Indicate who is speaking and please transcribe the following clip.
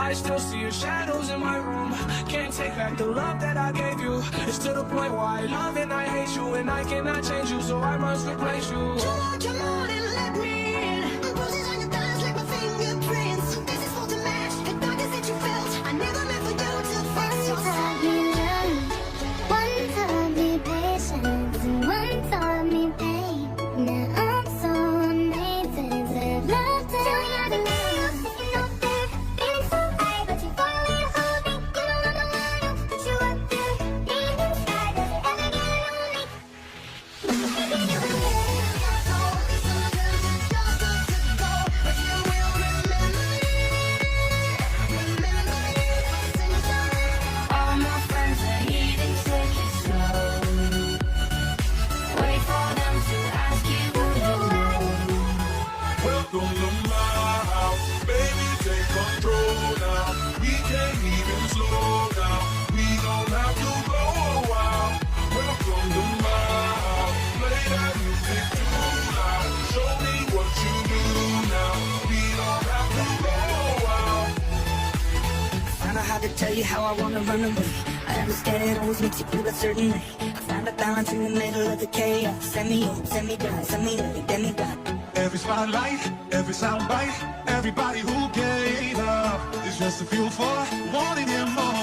Speaker 1: I still see your shadows in my room. Can't take back the love that I gave you. It's to the point where I love and I hate you, and I cannot change you, so I must replace you.
Speaker 2: Come on and let me in. Bruises on your thighs like my fingerprints. This is for the match, the darkness that you felt. I never meant for you to fix yourself.
Speaker 3: One taught me patience, and one taught me pain. Now I'm so amazing to love to tell you the news. You know that feeling so high, but you finally hold me. You know I'm the one who put you up there. Deep inside, does it ever get lonely? Maybe you will get
Speaker 2: all my friends are eating sick and slow. Wait for them to ask you who you know.
Speaker 4: Welcome to my house, baby, take control now. We can't even slow down, we don't have to go a while. Welcome to my house, play that music too loud. Show me what you do now, we don't have to go a while.
Speaker 5: I know how to tell you how I wanna run away. I understand it always makes you feel a certain way. I found a balance in the middle of the chaos. Send me up, send me down, send me up, get me back.
Speaker 4: Every spotlight, every soundbite, everybody who gave up is just a fuel for wanting him more.